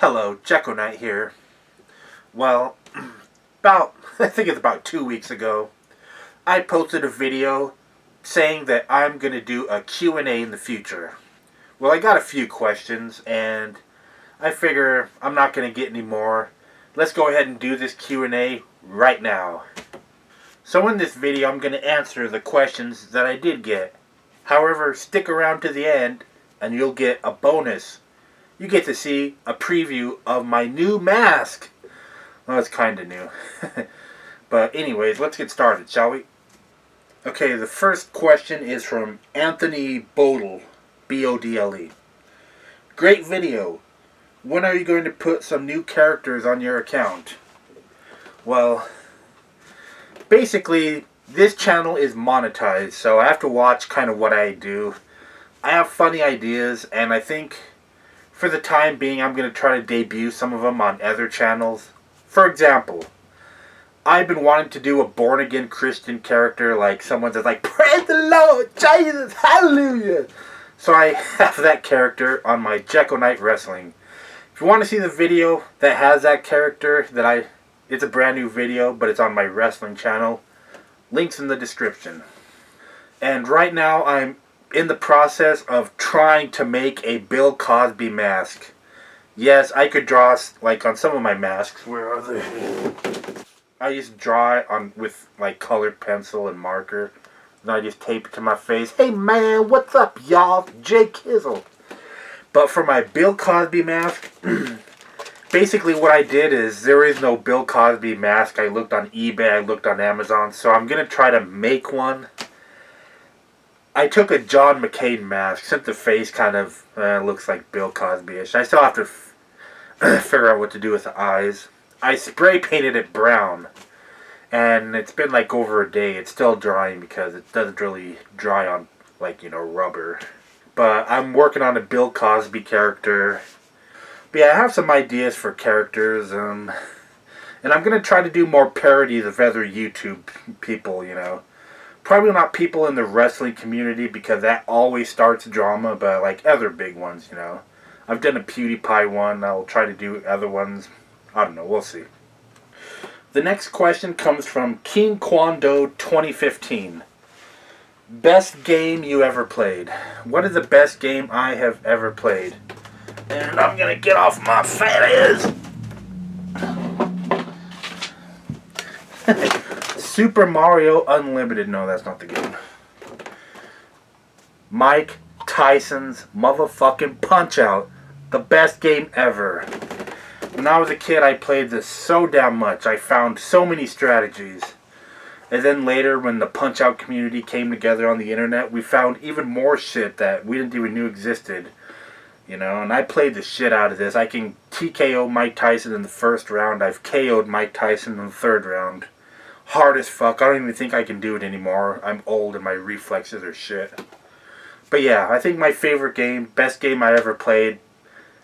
Hello, Jekyll Knight here. Well, I think it's about 2 weeks ago, I posted a video saying that I'm going to do a Q&A in the future. Well, I got a few questions, and I figure I'm not going to get any more. Let's go ahead and do this Q&A right now. So in this video, I'm going to answer the questions that I did get. However, stick around to the end, and you'll get a bonus. You get to see a preview of my new mask. Well, it's kind of new. But anyways, let's get started, shall we? Okay, the first question is from Anthony Bodle. B-O-D-L-E. Great video. When are you going to put some new characters on your account? Well, basically, this channel is monetized, so I have to watch kind of what I do. I have funny ideas, and I think for the time being, I'm going to try to debut some of them on other channels. For example, I've been wanting to do a born-again Christian character, like someone that's like, praise the Lord, Jesus, hallelujah. So I have that character on my Jekyll Knight Wrestling. If you want to see the video that has that character, it's a brand new video, but it's on my wrestling channel. Links in the description. And right now, I'm in the process of trying to make a Bill Cosby mask. Yes, I could draw, like, on some of my masks. Where are they? I just draw it with, like, colored pencil and marker. And I just tape it to my face. Hey, man, what's up, y'all? Jay Kizzle. But for my Bill Cosby mask, basically what I did is, there is no Bill Cosby mask. I looked on eBay, I looked on Amazon. So I'm going to try to make one. I took a John McCain mask, since the face kind of looks like Bill Cosby-ish. I still have to figure out what to do with the eyes. I spray painted it brown, and it's been like over a day. It's still drying because it doesn't really dry on, like, rubber. But I'm working on a Bill Cosby character. But yeah, I have some ideas for characters, and I'm going to try to do more parodies of other YouTube people, Probably not people in the wrestling community, because that always starts drama, but like other big ones, I've done a PewDiePie one. I'll try to do other ones. I don't know. We'll see. The next question comes from King Kwando 2015. Best game you ever played? What is the best game I have ever played? And I'm going to get off my fat ass. Super Mario Unlimited. No, that's not the game. Mike Tyson's motherfucking Punch-Out. The best game ever. When I was a kid, I played this so damn much. I found so many strategies. And then later, when the Punch-Out community came together on the internet, we found even more shit that we didn't even know existed. And I played the shit out of this. I can TKO Mike Tyson in the first round. I've KO'd Mike Tyson in the third round. Hard as fuck. I don't even think I can do it anymore. I'm old and my reflexes are shit. But yeah, I think my favorite game, best game I ever played,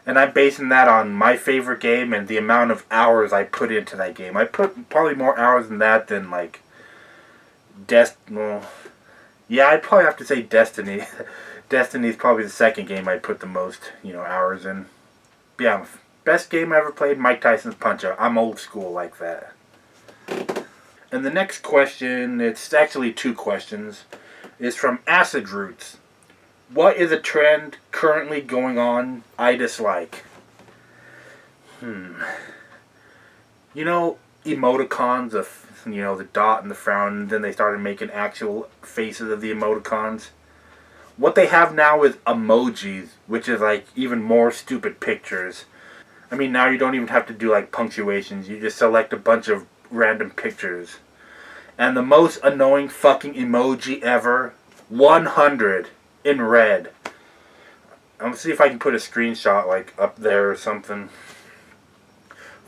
and I'm basing that on my favorite game and the amount of hours I put into that game. I put probably more hours than that than, like, yeah, I'd probably have to say Destiny. Destiny's probably the second game I put the most, hours in. But yeah, best game I ever played, Mike Tyson's Punch-Out. I'm old school like that. And the next question, it's actually two questions, is from Acid Roots. What is a trend currently going on I dislike? Emoticons of, the dot and the frown, and then they started making actual faces of the emoticons. What they have now is emojis, which is like even more stupid pictures. I mean, now you don't even have to do like punctuations. You just select a bunch of random pictures. And the most annoying fucking emoji ever, 100 in red. I'm gonna see if I can put a screenshot like up there or something.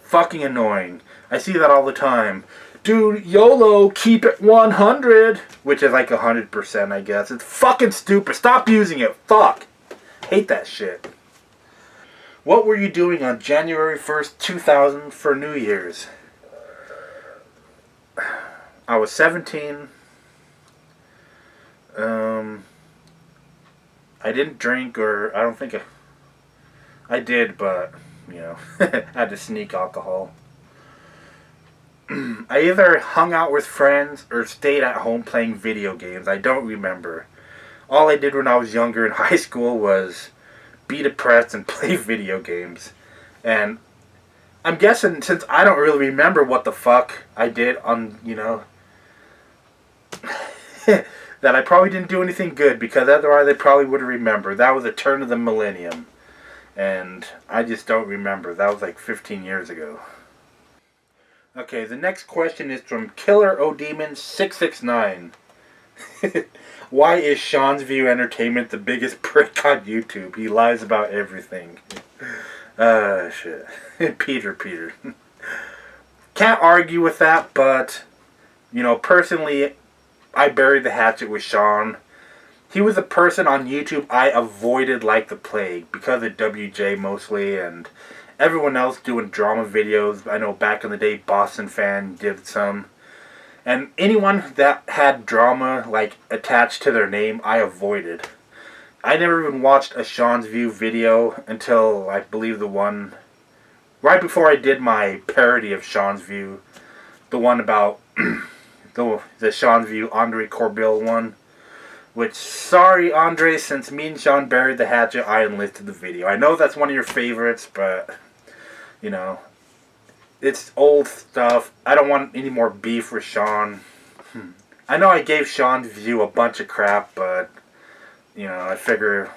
Fucking annoying. I see that all the time. Dude, YOLO, keep it 100. Which is like 100%, I guess. It's fucking stupid. Stop using it. Fuck. Hate that shit. What were you doing on January 1st, 2000 for New Year's? I was 17. I didn't drink, or I don't think I did, but had to sneak alcohol. I either hung out with friends or stayed at home playing video games. I don't remember. All I did when I was younger in high school was be depressed and play video games. And I'm guessing, since I don't really remember what the fuck I did on, that I probably didn't do anything good, because otherwise I probably would have remembered. That was the turn of the millennium. And I just don't remember. That was like 15 years ago. Okay, the next question is from Killer O'Demon 669. Why is Sean's View Entertainment the biggest prick on YouTube? He lies about everything. Shit. Peter. Can't argue with that, but, personally, I buried the hatchet with Sean. He was a person on YouTube I avoided like the plague, because of WJ mostly, and everyone else doing drama videos. I know back in the day, Boston Fan did some. And anyone that had drama, attached to their name, I avoided. I never even watched a Sean's View video until, I believe, the one right before I did my parody of Sean's View. The one about the Sean's View Andre Corbill one. Which, sorry Andre, since me and Sean buried the hatchet, I enlisted the video. I know that's one of your favorites, but, it's old stuff. I don't want any more beef with Sean. I know I gave Sean's View a bunch of crap, but, I figure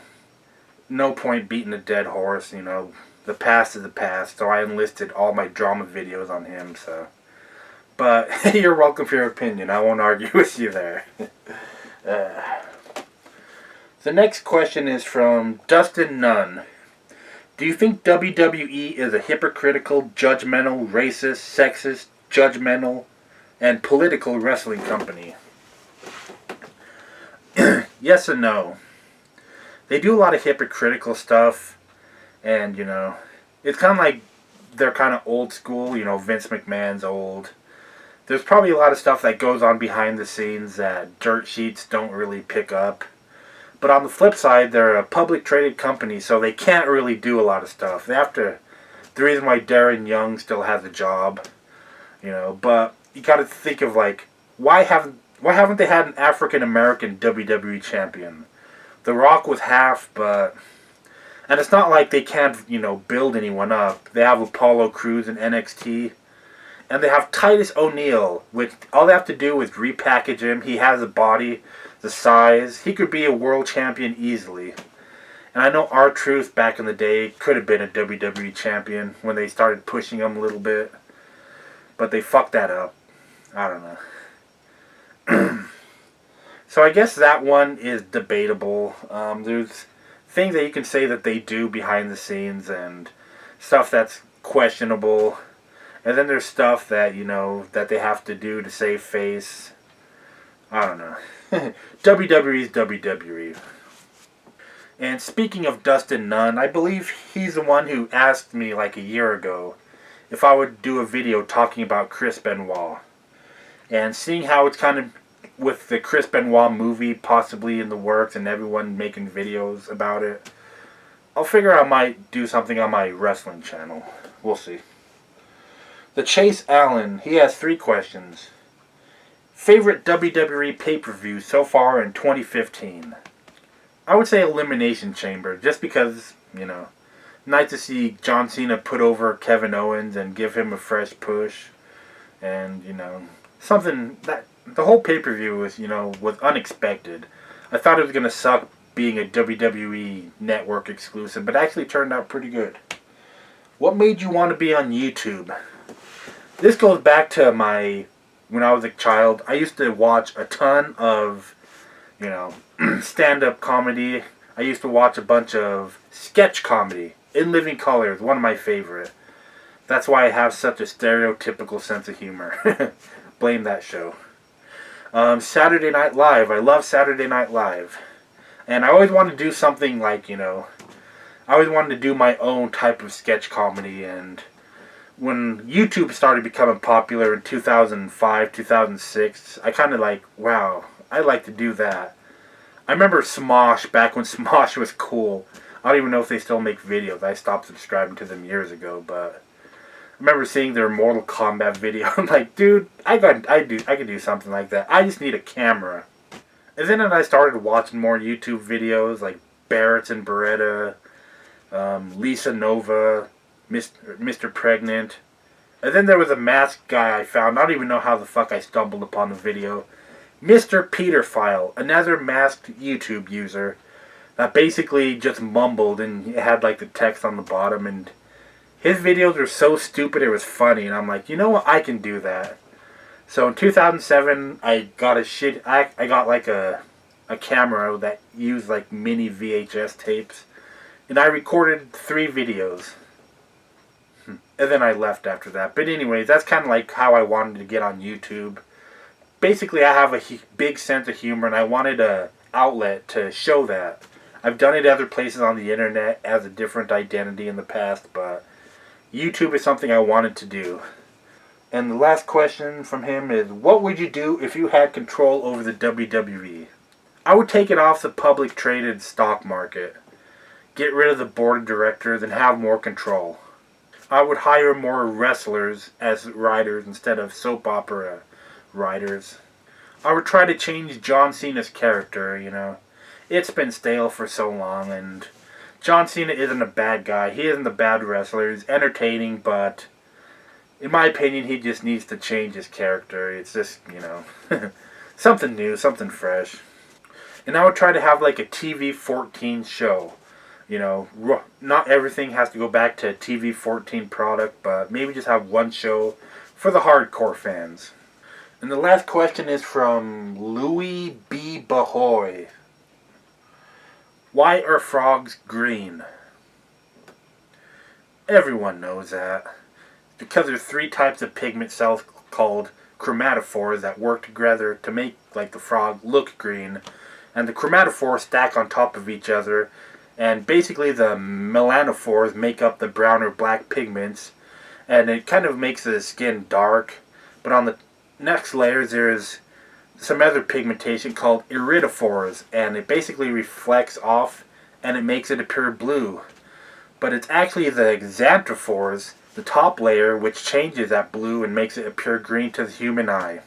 no point beating a dead horse, The past is the past, so I enlisted all my drama videos on him, so. But, you're welcome for your opinion. I won't argue with you there. The next question is from Dustin None. Do you think WWE is a hypocritical, judgmental, racist, sexist, judgmental, and political wrestling company? Yes and no. They do a lot of hypocritical stuff, and, it's kind of like they're kind of old school, Vince McMahon's old. There's probably a lot of stuff that goes on behind the scenes that dirt sheets don't really pick up. But on the flip side, they're a public traded company, so they can't really do a lot of stuff. They have to. The reason why Darren Young still has a job, but you got to think of why haven't they had an African American WWE champion? The Rock was half, but, and it's not like they can't build anyone up. They have Apollo Crews in NXT. And they have Titus O'Neil, which all they have to do is repackage him. He has a body, the size. He could be a world champion easily. And I know R-Truth back in the day could have been a WWE champion when they started pushing him a little bit. But they fucked that up. I don't know. So I guess that one is debatable. There's things that you can say that they do behind the scenes and stuff that's questionable. And then there's stuff that, that they have to do to save face. I don't know. WWE's WWE. And speaking of Dustin None, I believe he's the one who asked me a year ago if I would do a video talking about Chris Benoit. And seeing how it's kind of with the Chris Benoit movie possibly in the works and everyone making videos about it, I'll figure I might do something on my wrestling channel. We'll see. The Chase Allen, he has 3 questions. Favorite WWE pay-per-view so far in 2015? I would say Elimination Chamber, just because, nice to see John Cena put over Kevin Owens and give him a fresh push. And, something that, the whole pay-per-view was unexpected. I thought it was going to suck being a WWE network exclusive, but actually turned out pretty good. What made you want to be on YouTube? This goes back to when I was a child. I used to watch a ton of, stand-up comedy. I used to watch a bunch of sketch comedy. In Living Color is one of my favorite. That's why I have such a stereotypical sense of humor. Blame that show. Saturday Night Live. I love Saturday Night Live. And I always wanted to do something I always wanted to do my own type of sketch comedy, and when YouTube started becoming popular in 2005, 2006, I kind of wow, I'd like to do that. I remember Smosh, back when Smosh was cool. I don't even know if they still make videos. I stopped subscribing to them years ago, but I remember seeing their Mortal Kombat video. I'm like, dude, I could do something like that. I just need a camera. And then I started watching more YouTube videos like Barrett's and Beretta, Lisa Nova, Mr. Pregnant. And then there was a masked guy I found. I don't even know how the fuck I stumbled upon the video. Mr. Peterfile, another masked YouTube user that basically just mumbled and had like the text on the bottom, and his videos were so stupid it was funny, and I'm like, you know what, I can do that. So in 2007, I got I got like a camera that used like mini VHS tapes, and I recorded 3 videos. And then I left after that. But anyways, that's kind of like how I wanted to get on YouTube. Basically, I have a big sense of humor, and I wanted a outlet to show that. I've done it other places on the internet as a different identity in the past, but YouTube is something I wanted to do. And the last question from him is, what would you do if you had control over the WWE? I would take it off the public traded stock market. Get rid of the board of directors and have more control. I would hire more wrestlers as writers instead of soap opera writers. I would try to change John Cena's character, you know. It's been stale for so long, and John Cena isn't a bad guy. He isn't a bad wrestler. He's entertaining, but in my opinion, he just needs to change his character. It's just, you know, something new, something fresh. And I would try to have like a TV-14 show. You know, not everything has to go back to a TV-14 product, but maybe just have one show for the hardcore fans. And the last question is from Louie B Bhai. Why are frogs green? Everyone knows that. Because there's 3 types of pigment cells called chromatophores that work together to make like the frog look green. And the chromatophores stack on top of each other. And basically the melanophores make up the brown or black pigments. And it kind of makes the skin dark. But on the next layers there's some other pigmentation called iridophores. And it basically reflects off and it makes it appear blue. But it's actually the xanthophores, the top layer, which changes that blue and makes it appear green to the human eye.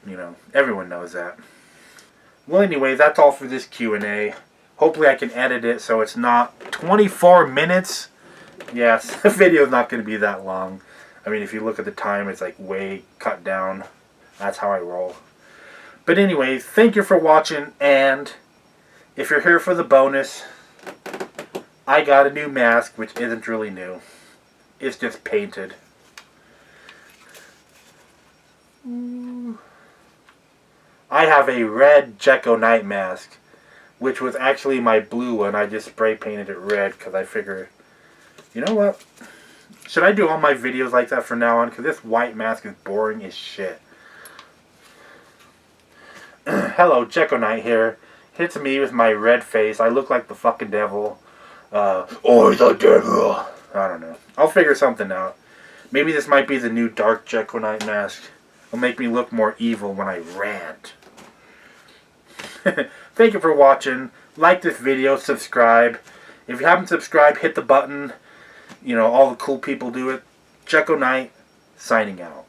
You know, everyone knows that. Well, anyway, that's all for this Q&A. Hopefully I can edit it so it's not 24 minutes. Yes, the video's not going to be that long. I mean, if you look at the time, it's like way cut down. That's how I roll. But anyway, thank you for watching, and if you're here for the bonus, I got a new mask, which isn't really new. It's just painted. I have a red Gecko Knight mask, which was actually my blue one. I just spray painted it red because I figure, you know what? Should I do all my videos like that from now on? Because this white mask is boring as shit. Hello, Gecko Knight here. It's me with my red face. I look like the fucking devil. Or the devil. I don't know. I'll figure something out. Maybe this might be the new dark Gecko Knight mask. It'll make me look more evil when I rant. Thank you for watching. Like this video, subscribe. If you haven't subscribed, hit the button. You know, all the cool people do it. Gecko Knight, signing out.